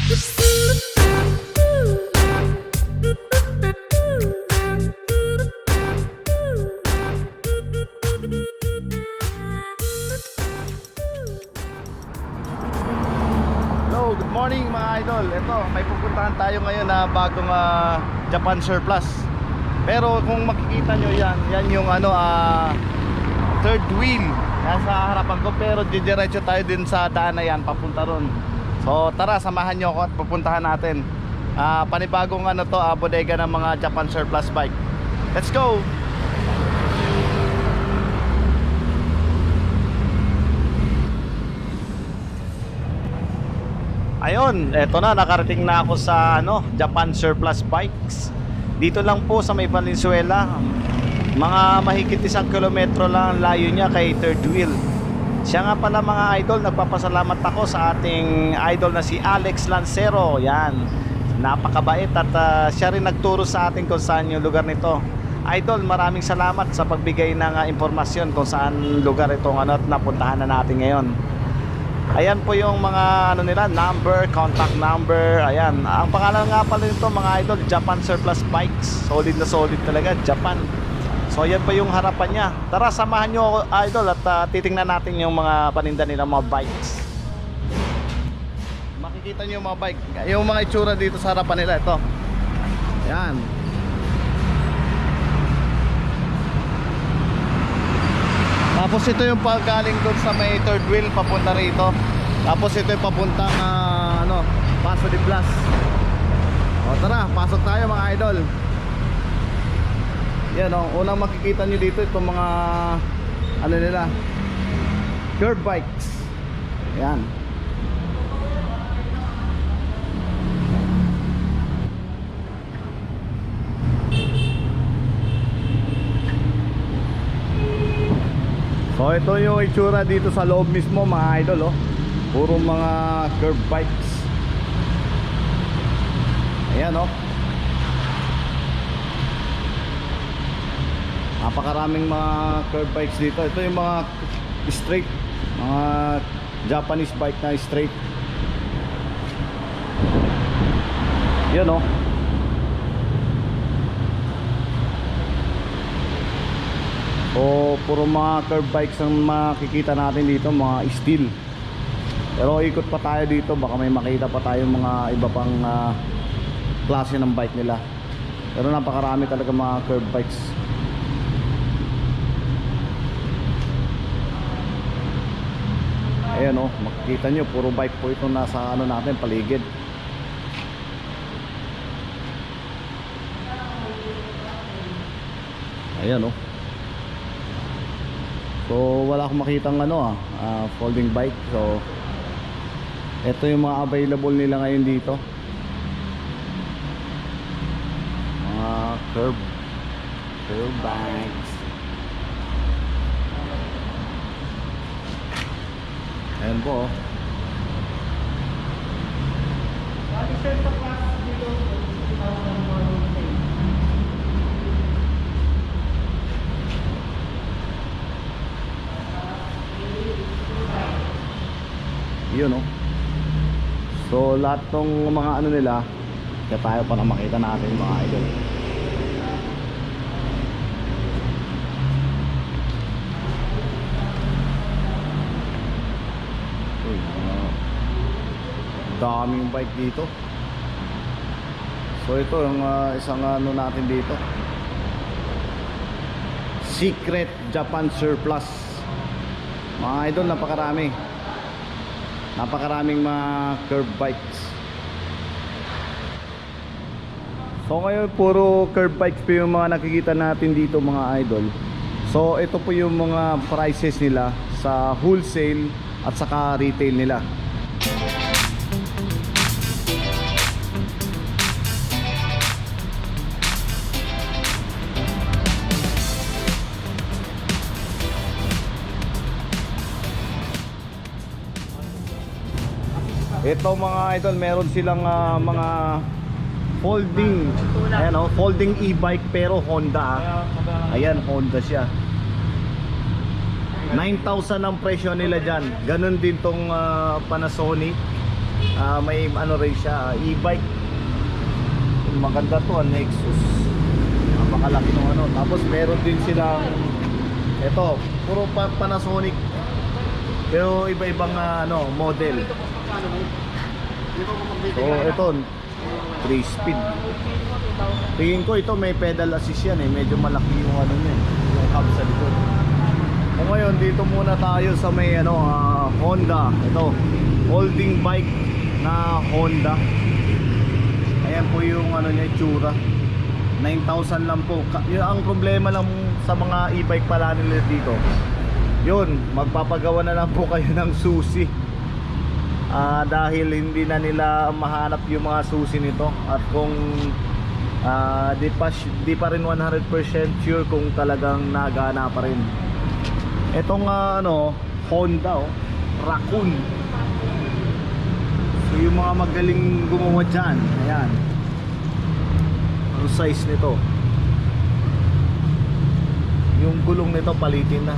Hello, good morning mga idol. Ito, may pupuntahan tayo ngayon na bagong Japan Surplus. Pero kung makikita nyo yan yung third wheel. Yan sa harapan ko, pero didiretso tayo din sa daan na yan, papunta ron. So tara, samahan nyo ako at pupuntahan natin. Panibagong bodega ng mga Japan Surplus bike. Let's go! Ayun, eto na, nakarating na ako sa Japan Surplus Bikes. Dito lang po sa may Valenzuela. Mga mahigit 1 kilometro lang ang layo niya kay third wheel. Siya nga pala mga idol, nagpapasalamat ako sa ating idol na si Alex Lancero. Yan, napakabait at siya rin nagturo sa atin kung saan yung lugar nito. Idol, maraming salamat sa pagbigay ng impormasyon kung saan lugar itong at napuntahan na natin ngayon. Ayan po yung mga nila, number, contact number. Ayan, ang pangalan nga pala nito mga idol, Japan Surplus Bikes. Solid na solid talaga, Japan. So ayan pa yung harapan niya. Tara, samahan nyo ako idol at titingnan natin yung mga paninda nila, mga bikes. Makikita nyo yung mga bike, yung mga itsura dito sa harapan nila. Ito, ayan. Tapos ito yung paggaling doon sa may third wheel papunta rito. Tapos ito yung papuntang Paso de Blas. O tara, pasok tayo mga idol. Yan unang makikita nyo dito itong mga nila, curb bikes. Yan. So ito yung itsura dito sa loob mismo mga idol. Puro mga curb bikes. Ayan napakaraming mga curb bikes dito. Ito yung mga straight, mga Japanese bike na straight. Yan O puro mga curb bikes ang makikita natin dito, mga steel. Pero ikot pa tayo dito, baka may makita pa tayo mga iba pang klase ng bike nila. Pero napakarami talaga mga curb bikes. Ayan makikita nyo, puro bike po ito nasa natin, paligid. Ayan So wala akong makitang folding bike. So ito yung mga available nila ngayon dito. Mga curb bikes. Ayan po yun So lahat ng mga nila, kaya tayo para makita natin mga idol. Daming bike dito. So ito yung isang natin dito, Secret Japan Surplus. Mga idol, napakaraming mga curb bikes. So ngayon puro curb bikes po yung mga nakikita natin dito mga idol. So ito po yung mga prices nila sa wholesale at saka retail nila. Ito mga idol, meron silang mga folding, ayan folding e-bike pero Honda. Ayan, Honda siya. 9,000 ang presyo nila dyan. Ganon din tong Panasonic. May ano rin siya, e-bike. Maganda to, Nexus. Napakalaki ng ano. Tapos meron din silang ito, puro Panasonic. Pero iba-ibang ano, model. So ito 3 speed. Tingin ko ito may pedal assist yan eh. Medyo malaki yung ano niya, yung hub sa likod. So ngayon dito muna tayo sa may ano, Honda. Ito, holding bike na Honda. Ayan po yung ano niya, itsura. 9,000 lang po. Ang problema lang sa mga e-bike pala nila dito, yun, magpapagawa na lang po kayo ng susi. Dahil hindi na nila mahanap yung mga susi nito. At kung di pa rin 100% sure kung talagang nagana pa rin. Etong ano, Honda Raccoon. So yung mga magaling gumawa dyan, ayan, ang size nito, yung gulong nito palitin na.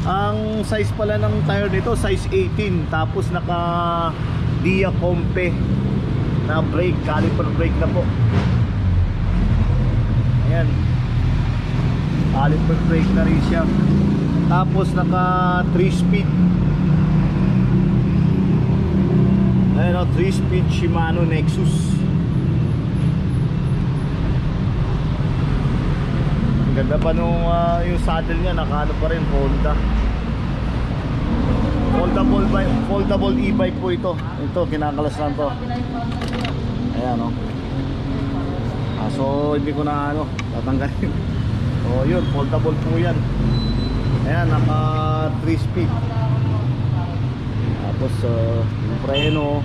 Ang size pala ng tire nito size 18. Tapos naka Dia Compe na brake, caliper brake na po. Ayan, caliper brake na rin siya. Tapos naka 3 speed. Ayan o, 3 speed Shimano Nexus. Ganda pa nung yung saddle niya, naka ano pa rin, Honda. Foldable e-bike po ito. Ito, kinakalas lang to. Ayan o. So hindi ko na ano, tatanggalin. So yun, foldable po yan. Ayan, naka 3 speed. Tapos yung preno,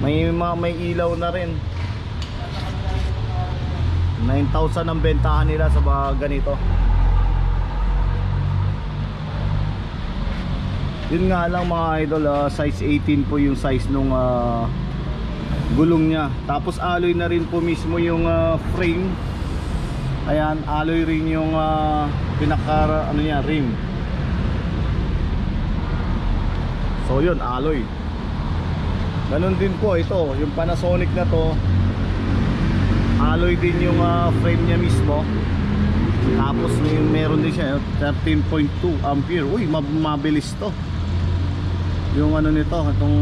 may ilaw na rin. 9,000 ang bentahan nila sa mga ganito. Yun nga lang mga idol, size 18 po yung size nung gulong niya. Tapos alloy na rin po mismo yung frame. Ayan, alloy rin yung pinaka ano niya, rim. So yun, alloy. Ganun din po ito, yung Panasonic na to, alloy din yung frame niya mismo. Tapos meron din siya 13.2 ampere. Uy, mabilis to. Yung ano nito, itong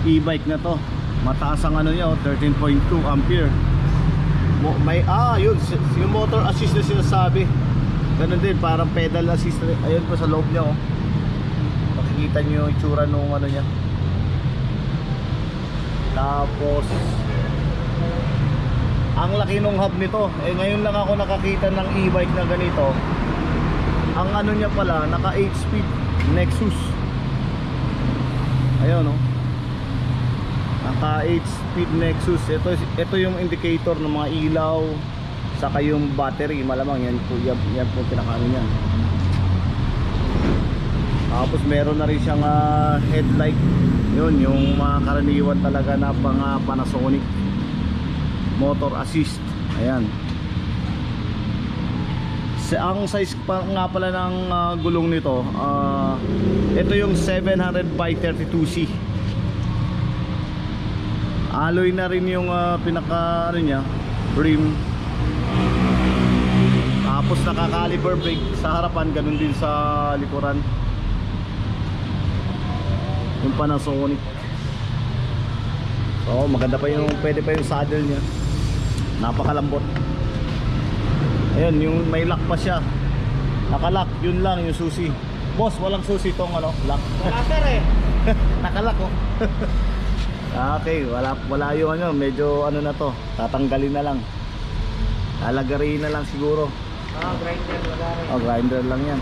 e-bike na to, mataas ang ano niya, 13.2 ampere. May yun, yung motor assist na sinasabi. Ganun din, parang pedal assist. Ayun po sa loob niya oh. Makikita niyo yung itsura nung ano niya. Tapos ang laki nung hub nito. Ngayon lang ako nakakita ng e-bike na ganito. Ang ano niya pala, naka 8 speed Nexus. Ayun oh. Naka 8 speed Nexus. Ito yung indicator ng mga ilaw, saka yung battery. Malamang yan po pinakaano niyan. Tapos meron na rin siyang headlight. Yun, yung mga karaniwan talaga na pang Panasonic motor assist. Ayan. Ang size pa nga pala ng gulong nito, ito yung 700 by 32C. Alloy na rin yung pinaka ano niya, rim. Tapos naka-caliper brake sa harapan, ganun din sa likuran. Yung Panasonic. So maganda pa yung, pwede pa yung saddle niya. Napakalambot. Ayun, yung may lock pa siya. Naka-lock, yun lang yung susi. Boss, walang susi tong ano, lock. Wala sir eh. Naka-lock oh. Okay, wala yung ano, medyo ano na to, tatanggalin na lang. Lalagarin na lang siguro. Grinder, wala rin. Grinder lang yan.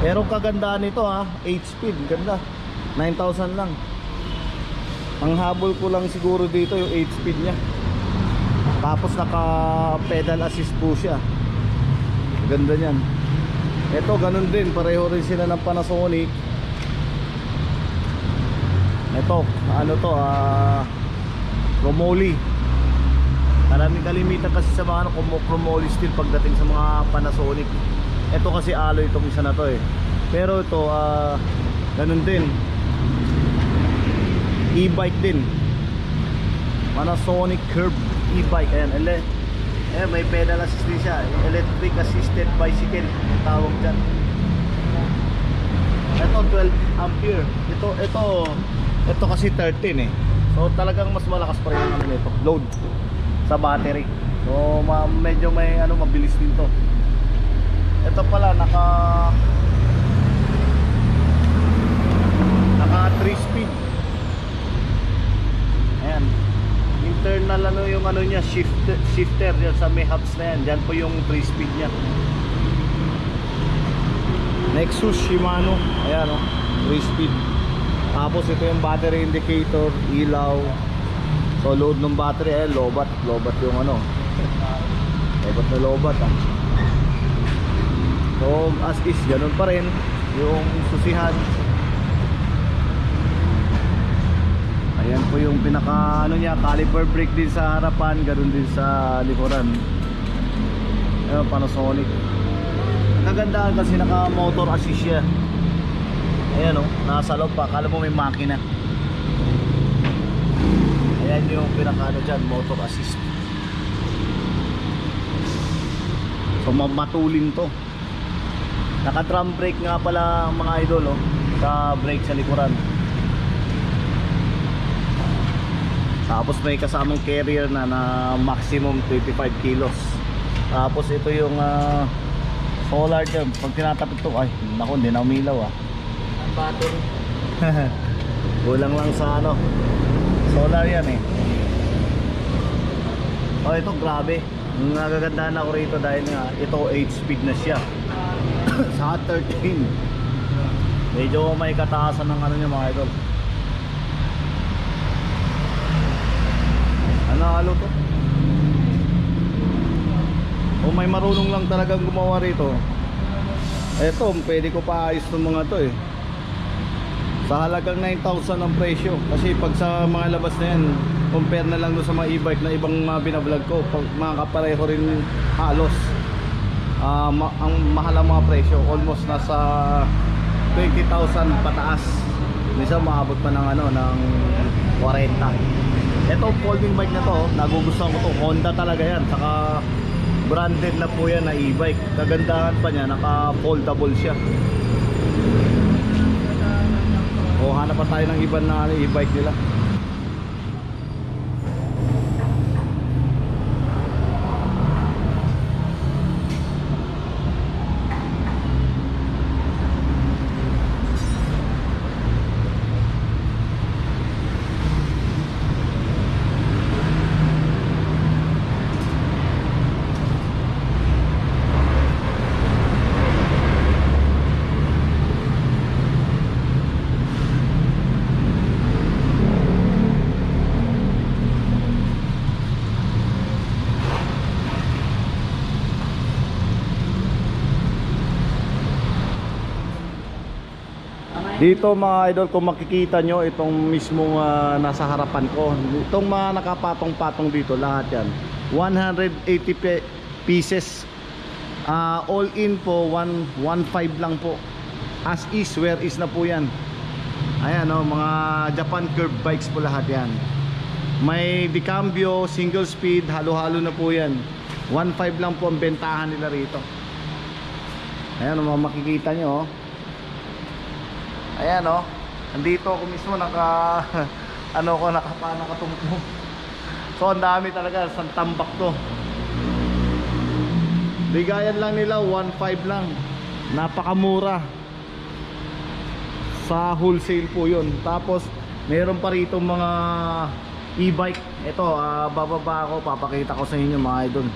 Pero kagandaan nito 8 speed, ganda. 9,000 lang. Ang habol ko lang siguro dito yung 8 speed niya. Tapos naka pedal assist po siya. Ganda niyan. Ito ganun din, pareho rin sila ng Panasonic. Ito, ano to, chromoly. Maraming kalimitan kasi sa mga chromoly steel pagdating sa mga Panasonic. Ito kasi alloy itong isa na to eh. Pero ito, ganun din. e-bike din. Panasonic Curve e-bike. Ayan, may pedal assist din siya. Electric assisted bicycle yung tawag dyan. Ito 12 ampere. Ito kasi 13 eh. So talagang mas malakas pa rin ang ano nito, load sa battery. So medyo may mabilis din to. Ito pala naka 3 speed. Ayan. Internal yung niya, shifter yan sa may hubs na yan. Diyan po yung 3 speed niya. Nexus Shimano. Ayan 3 speed. Tapos ito yung battery indicator, ilaw. So load ng battery, lobat yung lobat na lobat So as is, ganun pa rin yung susihan. Ayan po yung pinaka niya, caliper brake din sa harapan, ganun din sa likuran. Ayan, Panasonic. Kagandahan kasi naka motor assist siya. Ayan nasa loob pa, akala mo may makina. Ayan yung pinaka dyan, motor assist. So matulin to. Naka drum brake nga pala mga idol sa brake sa likuran. Tapos may kasamang carrier na maximum 25 kilos. Tapos ito yung solar dyan. Pag tinatapit to, ay naku, hindi na umilaw Ang battery. Kulang lang sa solar yan eh. Ito grabe. Nagagandahan ako rito dahil nga ito 8 speed na siya. Sa 13. Medyo may kataasan ng niya mga idol. Ano to? O may marunong lang talagang gumawa rito. Eto, pwede ko pa ayos ng mga to eh. Sa halagang 9,000 ang presyo. Kasi pag sa mga labas na yan, compare na lang doon sa mga e-bike na ibang binablog ko, mga kapareho rin halos. Ang mahal ang mga presyo, almost nasa 20,000 pataas. Minsan maabot pa ng ng 40. Ito folding bike na to, nagugustuhan ko to. Honda talaga yan, saka branded na po yan na e-bike. Kagandahan pa niya, naka foldable siya. Hanap pa tayo ng ibang na e-bike nila. Dito mga idol, kung makikita nyo itong mismong nasa harapan ko, itong mga nakapatong-patong dito, lahat yan 180 pieces. All in po 115 lang po. As is, where is na po yan. Ayan mga Japan Curve bikes po lahat yan. May decambio, single speed, halo-halo na po yan. 1.5 lang po ang bentahan nila rito. Ayan makikita nyo Ayan andito ako mismo nakatungtong. So ang dami talaga, isang tambak to. Bigayan lang nila 1.5 lang. Napakamura. Sa wholesale po 'yun. Tapos meron pa rito mga e-bike. Ito bababa ako, papakita ko sa inyo mga idol.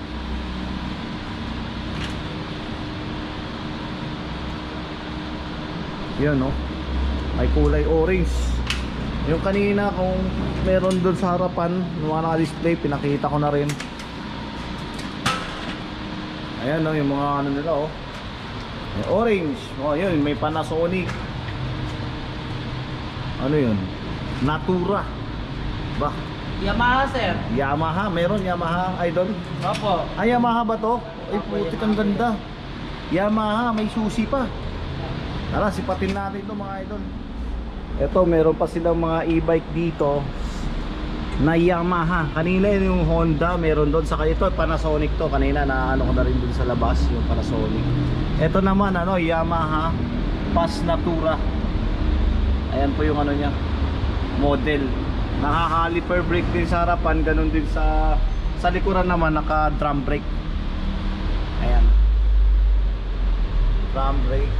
Yan ay kulay orange. Yung kanina kung meron doon sa harapan mga naka-display, pinakita ko na rin. Ayan yung mga nila may orange. Yun, may Panasonic. Ano yun? Natura. Ba? Yamaha, sir. Yamaha, meron Yamaha idol? Opo. Ay, Yamaha ba to? Ay, putik ang ganda. Yamaha, may susi pa. Tara, sipatin natin ito mga idol. Ito, meron pa silang mga e-bike dito na Yamaha. Kanina yung Honda, meron doon. Saka ito, Panasonic to. Kanina na ano ko na rin doon sa labas, yung Panasonic. Ito naman, ano, Yamaha Paz Natura. Ayan po yung ano niya, model. Nakaka-caliper brake din sa harapan, ganun din sa likuran naman, naka drum brake. Ayan, drum brake.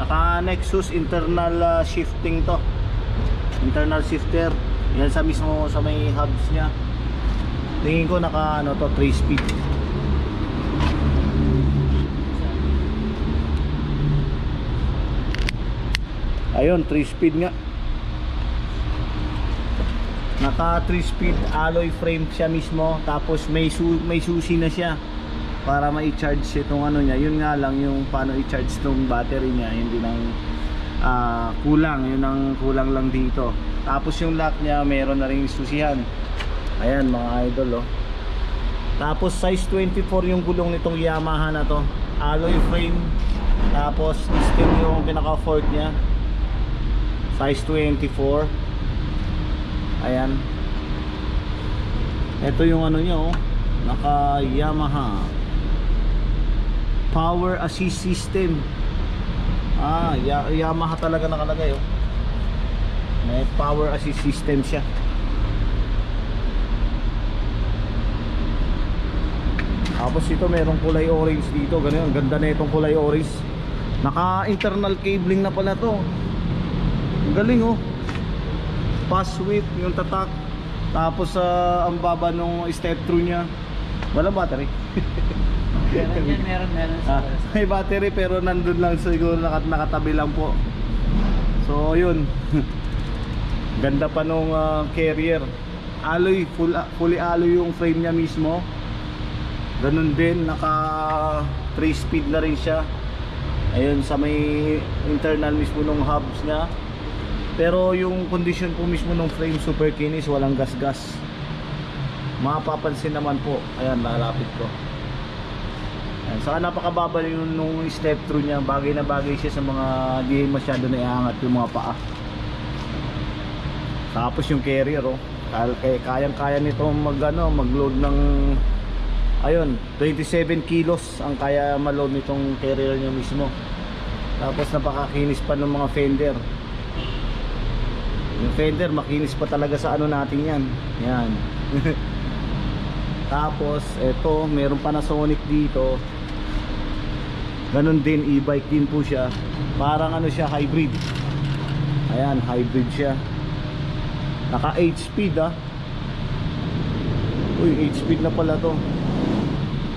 Naka Nexus internal shifting to, internal shifter. Yan sa mismo sa may hubs nya. Tingin ko naka ano to, 3 speed. Ayun, 3 speed nga. Naka 3 speed alloy frame siya mismo. Tapos may susi na siya para ma-charge itong ano niya. Yun nga lang yung paano i-charge itong battery niya. Yun din ang kulang. Yun ang kulang lang dito. Tapos yung lock niya meron na rin susihan. Ayan mga idol, oh. Tapos size 24 yung gulong nitong Yamaha na to. Alloy frame. Tapos steel yung pinaka fork niya. Size 24. Ayan. Ito yung ano niya, oh. Naka Yamaha Power Assist System. Yamaha talaga nakalagay, oh. May Power Assist System siya. Tapos ito merong kulay orange dito. Ganyan, ganda na itong kulay orange. Naka internal cabling na pala to. Galing, oh. Pass width yung tatak. Tapos ang baba nung step through nya. Walang battery. Meron May battery pero nandun lang siguro, nakatabi lang po. So yun. Ganda pa nung carrier. Alloy, fully alloy yung frame nya mismo. Ganun din, naka 3 speed na rin siya. Ayun sa may internal mismo nung hubs nya. Pero yung condition po mismo ng frame super kinis, walang gas-gas. Mapapansin naman po. Ayan, lalapit ko. Ayan, saka napakababa yung nung step through niya. Bagay na bagay siya sa mga di masyado na iangat yung mga paa. Tapos yung carrier, oh. Kayang-kaya nito mag-load ng ayun, 27 kilos ang kaya ma-load nitong carrier niya mismo. Tapos napakakinis pa ng mga fender. Yung fender makinis pa talaga sa ano natin yan. Yan. Tapos eto, meron Panasonic dito. Ganun din, e-bike din po siya. Parang ano siya, hybrid. Ayan, hybrid siya. Naka 8 speed, ah. Uy, 8 speed na pala to.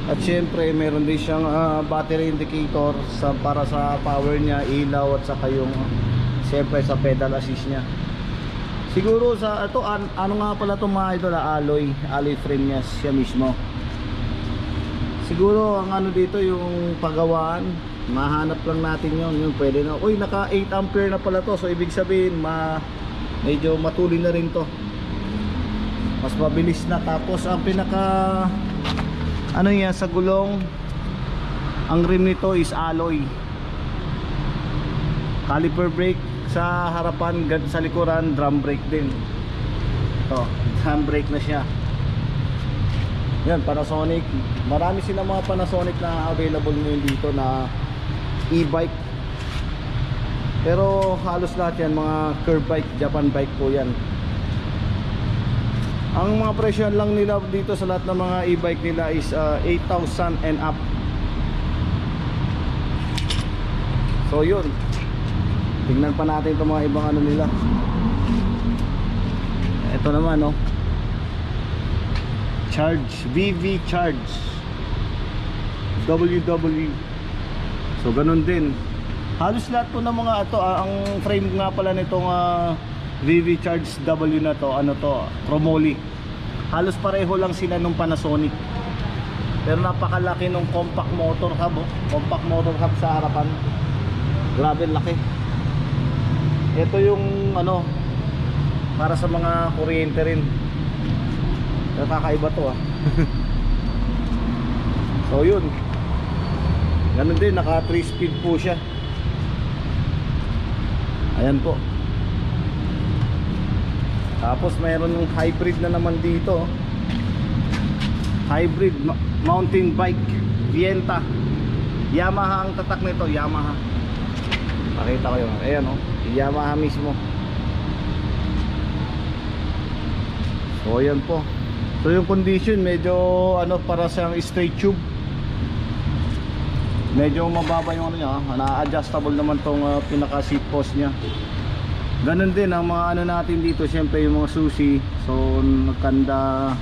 At syempre meron din siyang battery indicator para sa power niya, ilaw, at saka yung syempre sa pedal assist niya. Siguro sa ito, ano nga pala itong mga idol, alloy frame niya siya mismo. Siguro ang ano dito yung paggawaan, mahanap lang natin yung pwede na. Uy, naka 8 ampere na pala to. So ibig sabihin medyo matulin na rin to. Mas mabilis na. Tapos ang pinaka ano niya sa gulong, ang rim nito is alloy. Caliper brake sa harapan, sa likuran drum brake din. Ito, drum brake na siya. Yan, Panasonic. Marami silang mga Panasonic na available ngayon dito na e-bike. Pero halos lahat yan mga curve bike, Japan bike po yan. Ang mga presyo lang nila dito sa lahat ng mga e-bike nila is 8,000 and up. So yun, tingnan pa natin itong mga ibang ano nila. Ito naman, no, Charge, VV Charge WW. So ganun din. Halos lahat po ng mga ito, ang frame nga pala nitong VV Charge W na to, ano to, Chromoly. Halos pareho lang sila nung Panasonic. Pero napakalaki nung compact motor hub, oh. Compact motor hub sa harapan. Grabe laki. Ito yung ano, para sa mga kuryente rin. Nakakaiba to, ah. So yun, ganun din, naka 3 speed po siya. Ayan po. Tapos mayroon yung hybrid na naman dito. Hybrid mountain bike Vienta. Yamaha ang tatak nito, Yamaha. Pakita ko yun. Ayan o, Yamaha mismo. So ayan po. So yung condition medyo ano, para siyang straight tube. Medyo mababa yung ano niya, na-adjustable naman tong pinaka seat post niya. Ganun din ang mga ano natin dito, syempre yung mga susi. So nagkanda,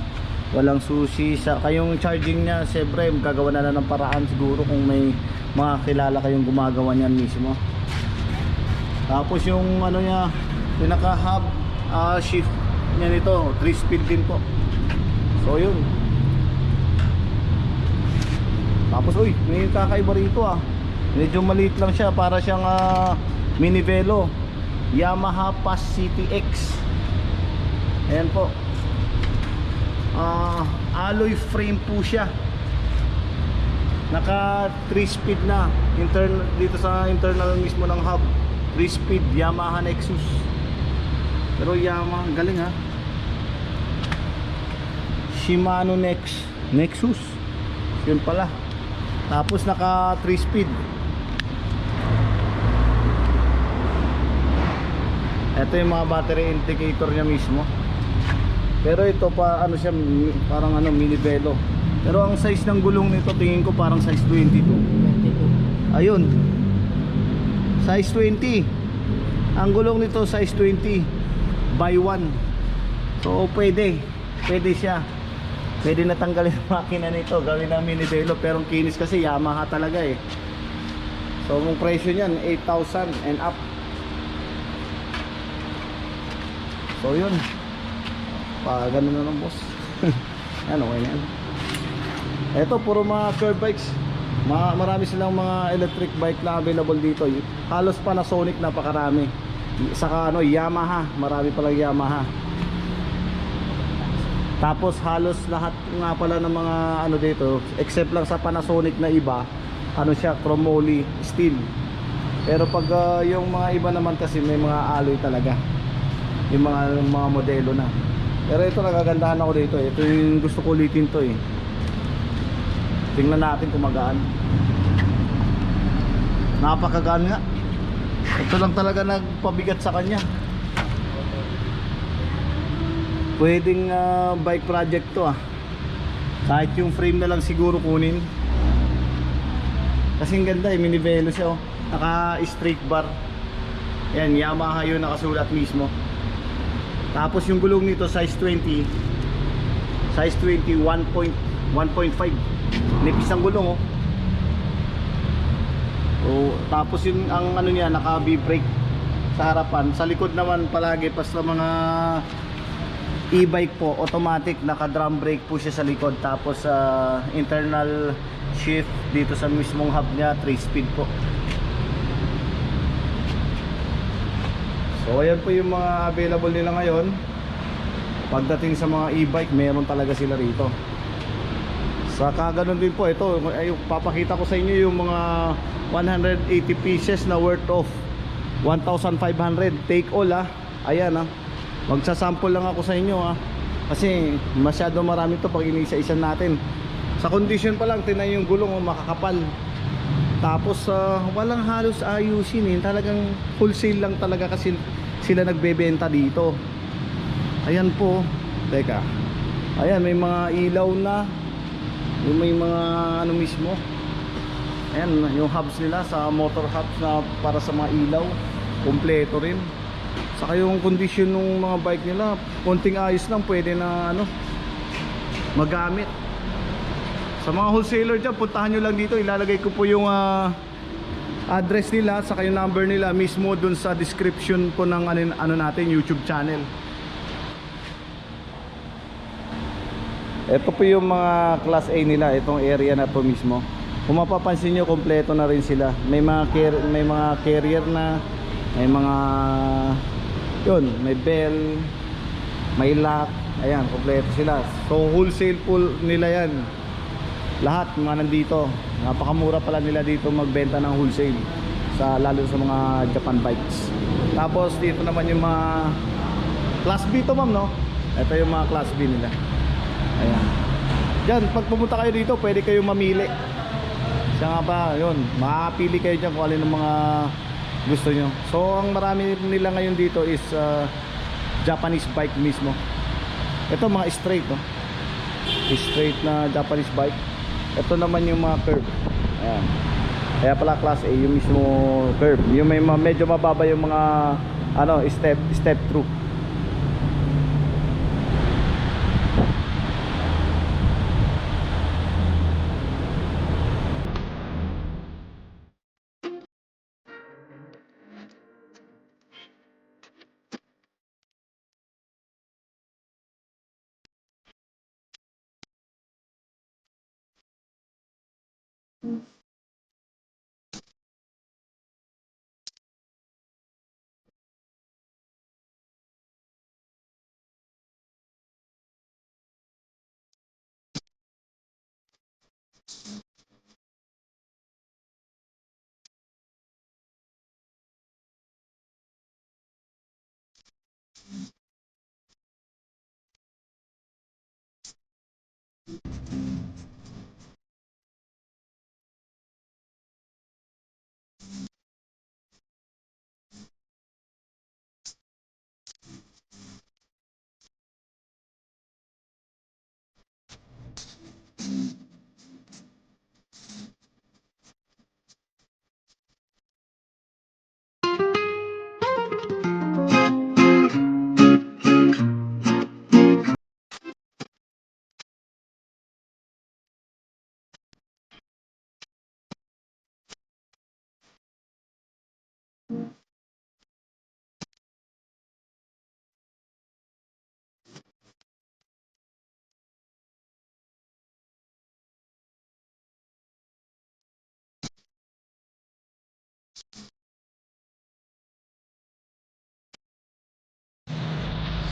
walang susi sa kayong charging niya, syempre gagawa na lang ng paraan siguro kung may mga kilala kayong gumagawa niyan mismo. Tapos yung ano niya, pinaka hub shift niya nito, 3 speed din po. So yun. Tapos uy, may kakaiba rito medyo maliit lang siya, para siyang mini velo. Yamaha Pass City X. Ayan po. Alloy frame po siya. Naka 3 speed na dito sa internal mismo ng hub. 3 speed Yamaha Nexus. Pero Yamaha, galing Shimano Nexus. Yun pala. Tapos naka 3 speed. Ito yung mga battery indicator niya mismo. Pero ito pa ano siya, parang ano, mini velo. Pero ang size ng gulong nito tingin ko parang size 22. Ayun. Size 20. Ang gulong nito size 20 by 1. So pwede siya. Pwede na tanggalin ang makina nito, gawin ng mini velo, pero ang kinis kasi Yamaha talaga So ang presyo niyan 8,000 and up. So yun, ganun na lang boss. Yan, okay na yan. Ito puro mga curve bikes. Marami silang mga electric bike na available dito. Halos Panasonic, napakarami. Saka ano, Yamaha, marami palang Yamaha. Tapos halos lahat nga pala ng mga ano dito, except lang sa Panasonic na iba, ano siya, chromoly steel. Pero pag yung mga iba naman kasi may mga alloy talaga. Yung mga modelo na. Pero ito, nagagandahan ako dito. Ito yung gusto ko ulitin to Tingnan natin kung magaan. Napakagaan nga. Ito lang talaga nagpabigat sa kanya. Pwedeng bike project to Kahit yung frame na lang siguro kunin. Kasi ang ganda mini velo siya Naka straight bar. Yan, Yamaha yun nakasulat mismo. Tapos yung gulong nito size 20. Size 20 1.5. Nipis ang gulong So, tapos yung ang ano niya, naka B-brake sa harapan. Sa likod naman palagi sa mga e-bike po, automatic naka drum brake po siya sa likod. Tapos internal shift dito sa mismong hub niya, 3 speed po. So ayan po yung mga available nila ngayon. Pagdating sa mga e-bike, meron talaga sila rito. Saka ganun din po, ito ay, papakita ko sa inyo yung mga 180 pieces na worth of 1,500. Take all Ayan magsasample lang ako sa inyo kasi masyado marami to pag inisa-isa natin. Sa condition pa lang, tinan yung gulong makakapal. Tapos walang halos ayusin talagang wholesale lang talaga kasi sila nagbebenta dito. Ayan po. Teka. Ayan, may mga ilaw na. May mga ano mismo. Ayan, yung hubs nila sa motor hubs na para sa mga ilaw. Kompleto rin. Saka yung condition ng mga bike nila, konting ayos lang pwede na ano magamit. Sa mga wholesaler dyan, puntahan nyo lang dito. Ilalagay ko po yung address nila at saka yung number nila mismo dun sa description po ng ano natin, YouTube channel. Ito po yung mga class A nila, itong area na to mismo. Kung mapapansin nyo, kompleto na rin sila. May mga carrier na, may mga yun, may bell, may lock. Ayan, kompleto sila. So wholesale po nila yan. Lahat mga nandito. Napakamura pala nila dito magbenta ng wholesale, lalo sa mga Japan bikes. Tapos dito naman yung mga Class B to ma'am, no? Ito yung mga Class B nila. Ayan. Diyan, pag pumunta kayo dito, pwede kayo mamili. Siya nga pa, yun, makakapili kayo dyan kung alin ng mga gusto nyo. So ang marami nila ngayon dito is Japanese bike mismo. Ito mga straight, no? Straight na Japanese bike. Ito naman yung mga curve. Ayan. Kaya pala Class A yung mismo curve. Yung may medyo mababa yung mga ano, step through.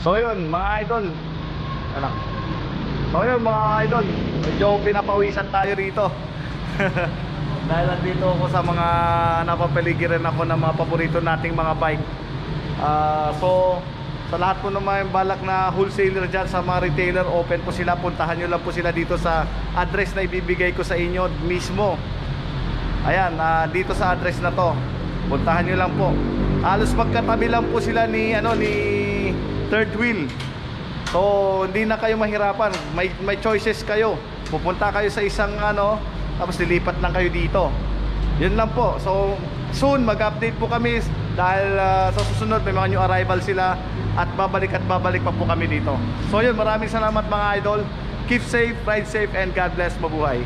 So yun mga idol. Anak. So yun mga idol, medyo pinapawisan tayo rito. Dahil nandito ako sa mga napapaligiran ako ng mga paborito nating mga bike. So sa lahat po naman yung balak na wholesaler dyan, sa mga retailer, open po sila. Puntahan nyo lang po sila dito sa address na ibibigay ko sa inyo mismo. Ayan, dito sa address na to, puntahan nyo lang po. Halos magkatabi lang po sila ni Third Wheel. So hindi na kayo mahirapan, may choices kayo. Pupunta kayo sa isang tapos lilipat lang kayo dito. Yun lang po. So soon mag-update po kami dahil sa susunod may mga new arrival sila at babalik pa po kami dito. So yun, maraming salamat mga idol. Keep safe, ride safe, and God bless. Mabuhay.